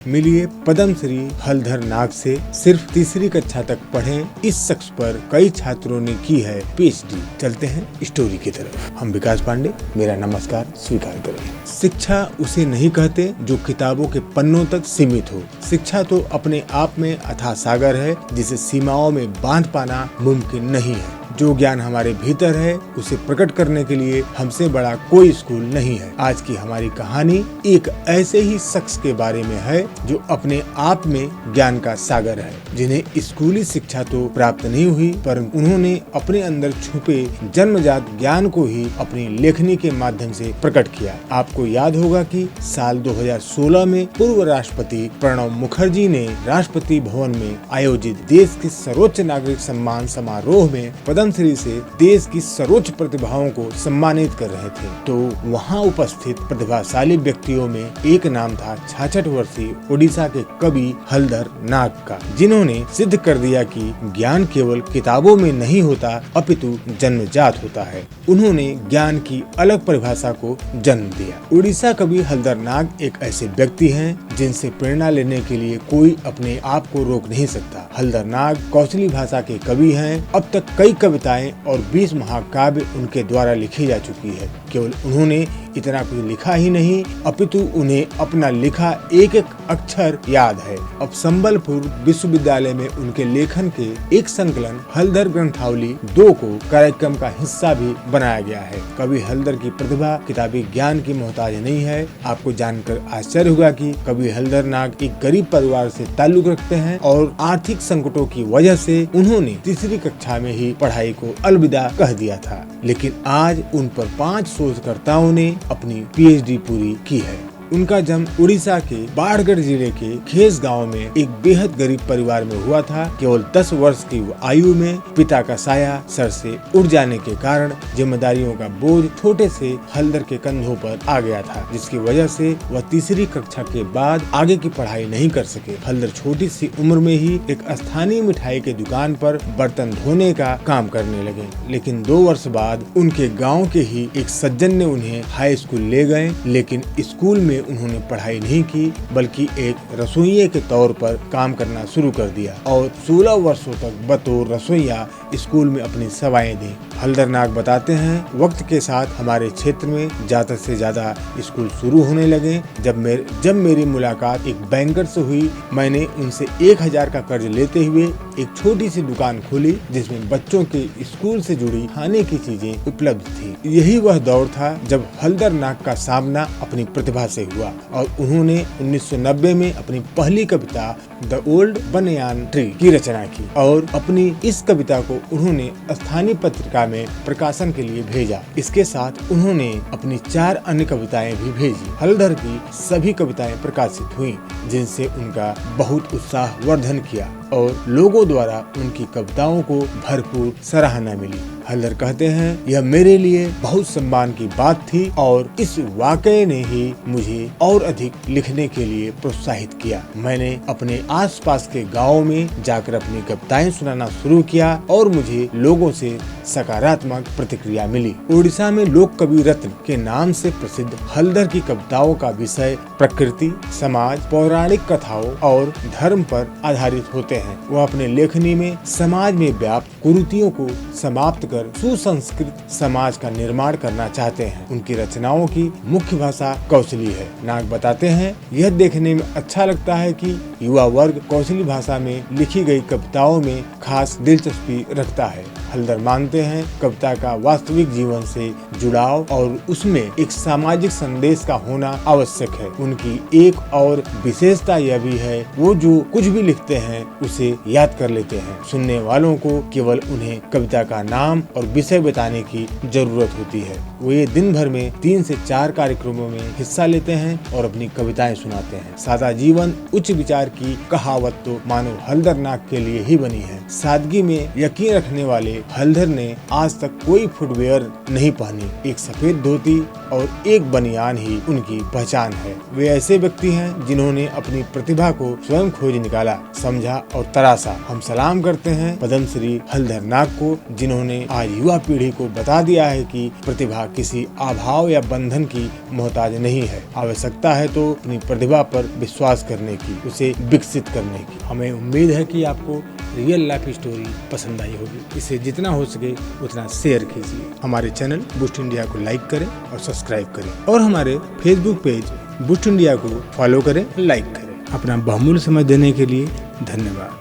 मिलिए पद्म श्री हलधर नाग से। सिर्फ तीसरी कक्षा तक पढ़े इस शख्स पर कई छात्रों ने की है पीएचडी। चलते हैं स्टोरी की तरफ। हम विकास पांडे, मेरा नमस्कार स्वीकार करें। शिक्षा उसे नहीं कहते जो किताबों के पन्नों तक सीमित हो। शिक्षा तो अपने आप में अथाह सागर है जिसे सीमाओं में बांध पाना मुमकिन नहीं है। जो ज्ञान हमारे भीतर है उसे प्रकट करने के लिए हमसे बड़ा कोई स्कूल नहीं है। आज की हमारी कहानी एक ऐसे ही शख्स के बारे में है जो अपने आप में ज्ञान का सागर है, जिन्हें स्कूली शिक्षा तो प्राप्त नहीं हुई पर उन्होंने अपने अंदर छुपे जन्मजात ज्ञान को ही अपनी लेखनी के माध्यम से प्रकट किया। आपको याद होगा कि साल 2016 में पूर्व राष्ट्रपति प्रणब मुखर्जी ने राष्ट्रपति भवन में आयोजित देश के सर्वोच्च नागरिक सम्मान समारोह में पद्मश्री से देश की सर्वोच्च प्रतिभाओं को सम्मानित कर रहे थे। तो वहां उपस्थित प्रतिभाशाली व्यक्तियों में एक नाम था 66 वर्षीय ओडिशा के कवि हलधर नाग का, जिन्होंने सिद्ध कर दिया कि ज्ञान केवल किताबों में नहीं होता अपितु जन्मजात होता है। उन्होंने ज्ञान की अलग परिभाषा को जन्म दिया। ओडिशा कवि हलधर नाग एक ऐसे व्यक्ति हैं जिनसे प्रेरणा लेने के लिए कोई अपने आप को रोक नहीं सकता। हलधर नाग कौशली भाषा के कवि हैं। अब तक कई कविताएं और 20 महाकाव्य उनके द्वारा लिखी जा चुकी है। केवल उन्होंने इतना कुछ लिखा ही नहीं अपितु उन्हें अपना लिखा एक एक अक्षर याद है। अब संबलपुर विश्वविद्यालय में उनके लेखन के एक संकलन हलधर ग्रंथावली 2 को कार्यक्रम का हिस्सा भी बनाया गया है। कवि हलधर की प्रतिभा किताबी ज्ञान की मोहताज नहीं है। आपको जानकर आश्चर्य होगा कि कवि हलधर नाग एक गरीब परिवार से ताल्लुक रखते हैं और आर्थिक संकटों की वजह से उन्होंने तीसरी कक्षा में ही पढ़ाई को अलविदा कह दिया था। लेकिन आज उन पर 5 शोधकर्ताओं ने अपनी पीएचडी पूरी की है। उनका जन्म उड़ीसा के बाढ़गढ़ जिले के खेस गांव में एक बेहद गरीब परिवार में हुआ था। केवल 10 वर्ष की आयु में पिता का साया सर से उड़ जाने के कारण जिम्मेदारियों का बोझ छोटे से हलधर के कंधों पर आ गया था, जिसकी वजह से वह तीसरी कक्षा के बाद आगे की पढ़ाई नहीं कर सके। हलधर छोटी सी उम्र में ही एक स्थानीय मिठाई के दुकान पर बर्तन धोने का काम करने लगे। लेकिन 2 वर्ष बाद उनके गाँव के ही एक सज्जन ने उन्हें हाई स्कूल ले गए। लेकिन स्कूल में उन्होंने पढ़ाई नहीं की बल्कि एक रसोइये के तौर पर काम करना शुरू कर दिया और 16 वर्षों तक बतौर रसोइया स्कूल में अपनी सेवाएं दी। हलधर नाग बताते हैं, वक्त के साथ हमारे क्षेत्र में ज्यादा से ज्यादा स्कूल शुरू होने लगे। जब मेरी मुलाकात एक बैंकर से हुई, मैंने उनसे 1000 का कर्ज लेते हुए एक छोटी सी दुकान खोली जिसमें बच्चों के स्कूल से जुड़ी खाने की चीजें उपलब्ध थी। यही वह दौर था जब हलधर नाग का सामना अपनी प्रतिभा से हुआ और उन्होंने 1990 में अपनी पहली कविता द ओल्ड बनयान ट्री की रचना की और अपनी इस कविता को उन्होंने स्थानीय पत्रिका में प्रकाशन के लिए भेजा। इसके साथ उन्होंने अपनी 4 अन्य कविताएं भी भेजी। हलधर की सभी कविताएं प्रकाशित हुई जिनसे उनका बहुत उत्साह वर्धन किया और लोगों द्वारा उनकी कविताओं को भरपूर सराहना मिली। हलधर कहते हैं, यह मेरे लिए बहुत सम्मान की बात थी और इस वाकये ने ही मुझे और अधिक लिखने के लिए प्रोत्साहित किया। मैंने अपने आसपास के गाँव में जाकर अपनी कविताएं सुनाना शुरू किया और मुझे लोगों से सकारात्मक प्रतिक्रिया मिली। उड़ीसा में लोक कवि रत्न के नाम से प्रसिद्ध हलधर की कविताओं का विषय प्रकृति, समाज, पौराणिक कथाओं और धर्म पर आधारित होते हैं। वह अपने लेखनी में समाज में व्याप्त कुरीतियों को समाप्त कर सुसंस्कृत समाज का निर्माण करना चाहते हैं। उनकी रचनाओं की मुख्य भाषा कौशली है। नाग बताते हैं, यह देखने में अच्छा लगता है कि युवा वर्ग कौशली भाषा में लिखी गई कविताओं में खास दिलचस्पी रखता है। हलधर मानते हैं, कविता का वास्तविक जीवन से जुड़ाव और उसमें एक सामाजिक संदेश का होना आवश्यक है। उनकी एक और विशेषता यह भी है, वो जो कुछ भी लिखते हैं उसे याद कर लेते हैं। सुनने वालों को केवल उन्हें कविता का नाम और विषय बताने की जरूरत होती है। वो ये दिन भर में 3 से 4 कार्यक्रमों में हिस्सा लेते हैं और अपनी कविताएं सुनाते हैं। सादा जीवन उच्च विचार की कहावत तो मानो हलधर नाग के लिए ही बनी है। सादगी में यकीन रखने वाले हलधर ने आज तक कोई फुटवेयर नहीं पहनी। एक सफेद धोती और एक बनियान ही उनकी पहचान है। वे ऐसे व्यक्ति हैं जिन्होंने अपनी प्रतिभा को स्वयं खोज निकाला, समझा और तराशा। हम सलाम करते हैं पद्मश्री हलधर नाग को, जिन्होंने आज युवा पीढ़ी को बता दिया है कि प्रतिभा किसी अभाव या बंधन की मोहताज नहीं है। आवश्यकता है तो अपनी प्रतिभा पर विश्वास करने की, उसे विकसित करने की। हमें उम्मीद है कि आपको रियल लाइफ स्टोरी पसंद आई होगी। इसे जितना हो सके उतना शेयर कीजिए। हमारे चैनल बूस्ट इंडिया को लाइक करें और सब्सक्राइब करें और हमारे फेसबुक पेज बूस्ट इंडिया को फॉलो करें, लाइक करें। अपना बहुमूल्य समय देने के लिए धन्यवाद।